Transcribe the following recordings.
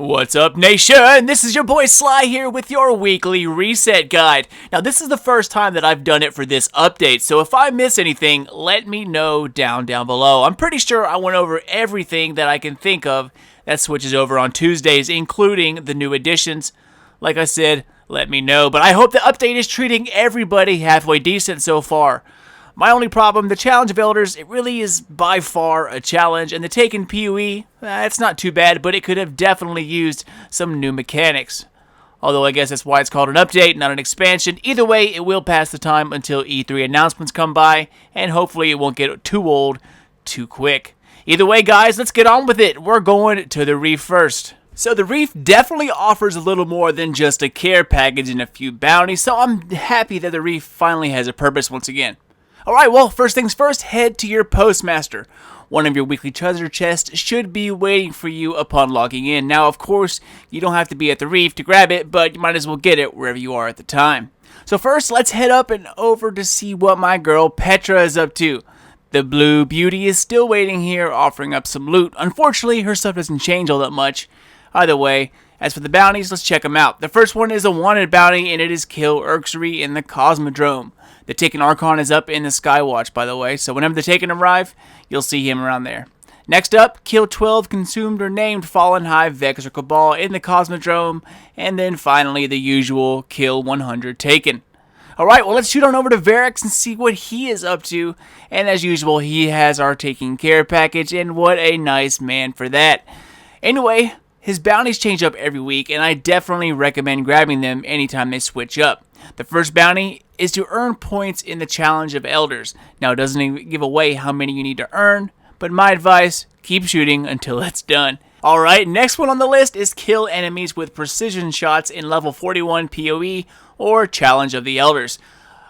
What's up, nation? This is your boy Sly here with your weekly reset guide. Now, this is the first time that I've done it for this update, so if I miss anything, let me know down below. I'm pretty sure I went over everything that I can think of that switches over on Tuesdays, including the new additions. Like I said, let me know, but I hope the update is treating everybody halfway decent so far. My only problem, the Challenge of Elders, it really is by far a challenge, and the Taken PoE, it's not too bad, but it could have definitely used some new mechanics. Although I guess that's why it's called an update, not an expansion. Either way, it will pass the time until E3 announcements come by, and hopefully it won't get too old too quick. Either way, guys, let's get on with it. We're going to the Reef first. So the Reef definitely offers a little more than just a care package and a few bounties, so I'm happy that the Reef finally has a purpose once again. Alright, well, first things first, head to your Postmaster. One of your weekly treasure chests should be waiting for you upon logging in. Now, of course, you don't have to be at the Reef to grab it, but you might as well get it wherever you are at the time. So first, let's head up and over to see what my girl Petra is up to. The Blue Beauty is still waiting here, offering up some loot. Unfortunately, her stuff doesn't change all that much. Either way, as for the bounties, let's check them out. The first one is a wanted bounty, and it is Kill Uryx in the Cosmodrome. The Taken Archon is up in the Skywatch, by the way, so whenever the Taken arrive, you'll see him around there. Next up, kill 12 consumed or named Fallen Hive, Vex, or Cabal in the Cosmodrome, and then finally the usual kill 100 Taken. Alright, well, let's shoot on over to Variks and see what he is up to, and as usual, he has our Taking Care package, and what a nice man for that. Anyway, his bounties change up every week, and I definitely recommend grabbing them anytime they switch up. The first bounty is to earn points in the Challenge of Elders. Now, it doesn't even give away how many you need to earn, but my advice, keep shooting until it's done. Alright, next one on the list is kill enemies with precision shots in level 41 PoE or Challenge of the Elders.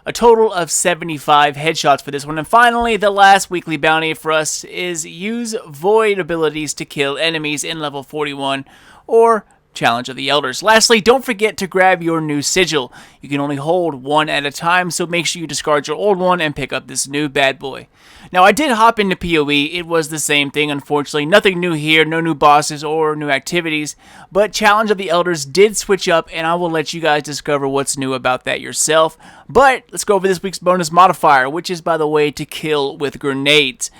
A total of 75 headshots for this one. And finally, the last weekly bounty for us is use void abilities to kill enemies in level 41 or Challenge of the Elders. Lastly, don't forget to grab your new sigil. You can only hold one at a time, so make sure you discard your old one and pick up this new bad boy. Now, I did hop into PoE. It was the same thing, unfortunately. Nothing new here, no new bosses or new activities, but Challenge of the Elders did switch up, and I will let you guys discover what's new about that yourself. But let's go over this week's bonus modifier, which is, by the way, to kill with grenades.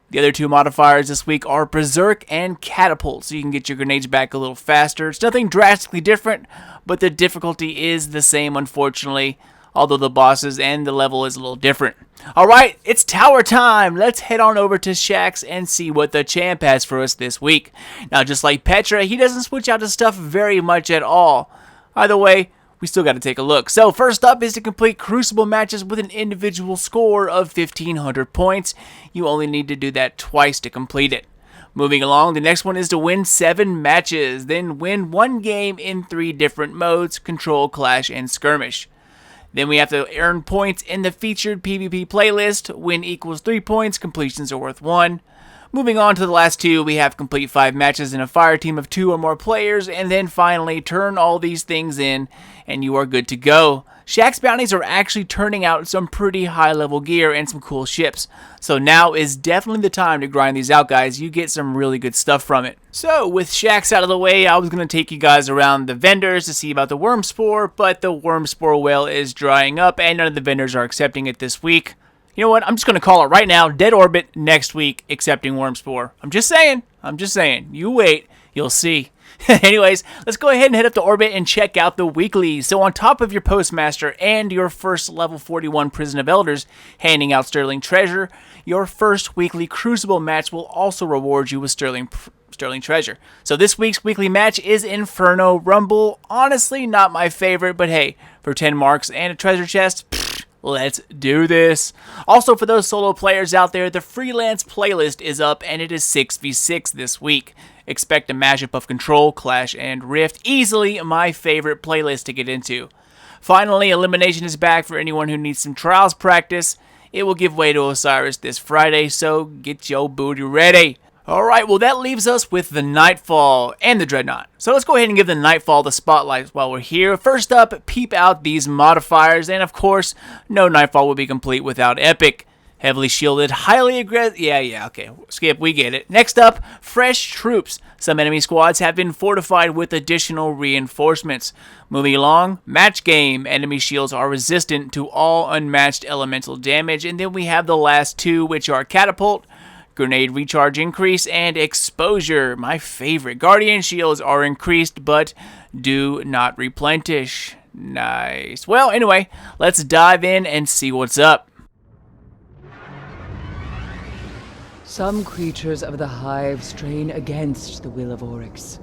The other two modifiers this week are Berserk and Catapult, so you can get your grenades back a little faster. It's nothing drastically different, but the difficulty is the same, unfortunately, although the bosses and the level is a little different. Alright, it's tower time! Let's head on over to Shaxx and see what the champ has for us this week. Now, just like Petra, he doesn't switch out his stuff very much at all. Either way, we still got to take a look. So first up is to complete Crucible matches with an individual score of 1,500 points. You only need to do that twice to complete it. Moving along, the next one is to win 7 matches, then win 1 game in 3 different modes: Control, Clash, and Skirmish. Then we have to earn points in the featured PvP playlist. Win equals 3 points, completions are worth 1. Moving on to the last 2, we have complete 5 matches in a fire team of 2 or more players, and then finally turn all these things in, and you are good to go. Shaxx Bounties are actually turning out some pretty high level gear and some cool ships. So now is definitely the time to grind these out, guys. You get some really good stuff from it. So with Shaxx out of the way, I was going to take you guys around the vendors to see about the Worm Spore, but the Worm Spore well is drying up, and none of the vendors are accepting it this week. You know what? I'm just going to call it right now. Dead Orbit next week, accepting Worm Spore. I'm just saying. You wait. You'll see. Anyways, let's go ahead and head up to Orbit and check out the weeklies. So on top of your Postmaster and your first level 41 Prison of Elders handing out Sterling Treasure, your first weekly Crucible match will also reward you with Sterling Treasure. So this week's weekly match is Inferno Rumble. Honestly, not my favorite, but hey, for 10 marks and a treasure chest, let's do this. Also, for those solo players out there, the freelance playlist is up and it is 6v6 this week. Expect a mashup of Control, Clash, and Rift. Easily my favorite playlist to get into. Finally, Elimination is back for anyone who needs some Trials practice. It will give way to Osiris this Friday, so get your booty ready. Alright, well that leaves us with the Nightfall and the Dreadnought. So let's go ahead and give the Nightfall the spotlight while we're here. First up, peep out these modifiers, and of course, no Nightfall will be complete without Epic. Heavily shielded, highly aggressive. Yeah, okay. Skip, we get it. Next up, fresh troops. Some enemy squads have been fortified with additional reinforcements. Moving along, match game. Enemy shields are resistant to all unmatched elemental damage. And then we have the last two, which are catapult, grenade recharge increase, and exposure. My favorite. Guardian shields are increased, but do not replenish. Nice. Well, anyway, let's dive in and see what's up. Some creatures of the Hive strain against the will of Oryx.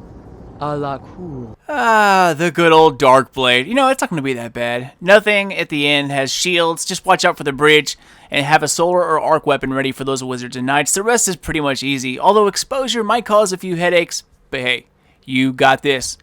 Alakul. Ah, the good old Darkblade. You know, it's not going to be that bad. Nothing at the end has shields. Just watch out for the bridge and have a solar or arc weapon ready for those wizards and knights. The rest is pretty much easy. Although exposure might cause a few headaches, but hey, you got this.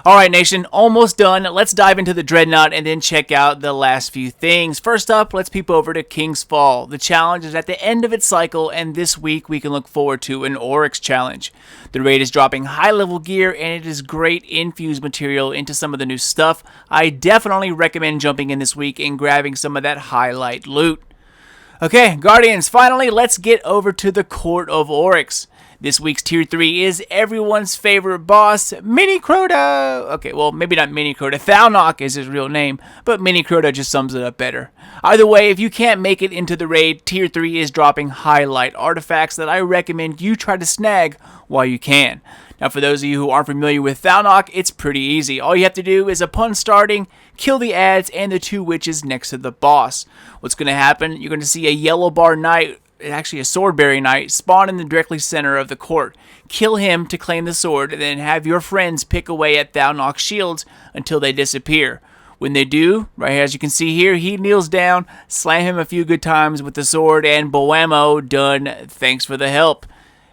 Alright, Nation, almost done. Let's dive into the Dreadnought and then check out the last few things. First up, let's peep over to King's Fall. The challenge is at the end of its cycle, and this week we can look forward to an Oryx challenge. The raid is dropping high-level gear, and it is great infused material into some of the new stuff. I definitely recommend jumping in this week and grabbing some of that highlight loot. Okay, Guardians, finally, let's get over to the Court of Oryx. This week's Tier 3 is everyone's favorite boss, Mini Crota. Okay, well, maybe not Mini Crota. Thalnok is his real name, but Mini Crota just sums it up better. Either way, if you can't make it into the raid, Tier 3 is dropping highlight artifacts that I recommend you try to snag while you can. Now, for those of you who aren't familiar with Thalnok, it's pretty easy. All you have to do is, upon starting, kill the ads and the two witches next to the boss. What's going to happen? You're going to see a yellow bar knight, actually a sword-bearing knight, spawn in the directly center of the court. Kill him to claim the sword, and then have your friends pick away at Thalnok's shields until they disappear. When they do, right here, as you can see here, he kneels down, slam him a few good times with the sword, and boammo, done. Thanks for the help.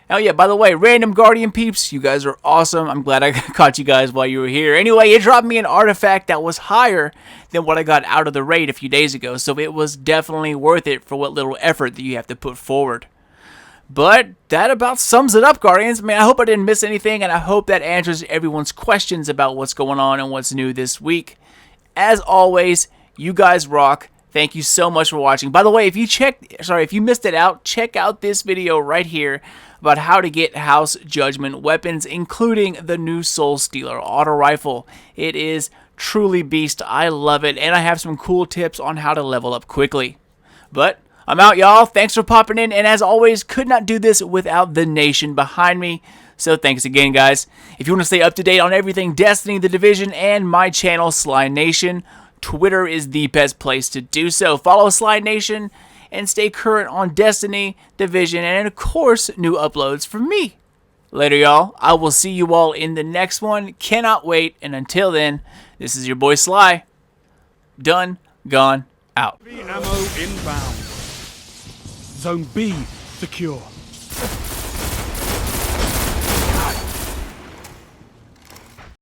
Oh yeah, by the way, random Guardian peeps, you guys are awesome. I'm glad I caught you guys while you were here. Anyway, it dropped me an artifact that was higher than what I got out of the raid a few days ago, so it was definitely worth it for what little effort that you have to put forward. But that about sums it up, Guardians. I mean, I hope I didn't miss anything, and I hope that answers everyone's questions about what's going on and what's new this week. As always, you guys rock. Thank you so much for watching. By the way, if you missed it out, check out this video right here about how to get House Judgment weapons, including the new Soul Stealer auto rifle. It is truly beast. I love it, and I have some cool tips on how to level up quickly. But I'm out, y'all. Thanks for popping in, and as always, could not do this without the nation behind me. So thanks again, guys. If you want to stay up to date on everything Destiny, The Division, and my channel, Sly Nation, Twitter is the best place to do so. Follow Sly Nation and stay current on Destiny, Division, and of course, new uploads from me. Later, y'all. I will see you all in the next one. Cannot wait. And until then, this is your boy Sly. Done, gone, out. Ammo inbound. Zone B secure.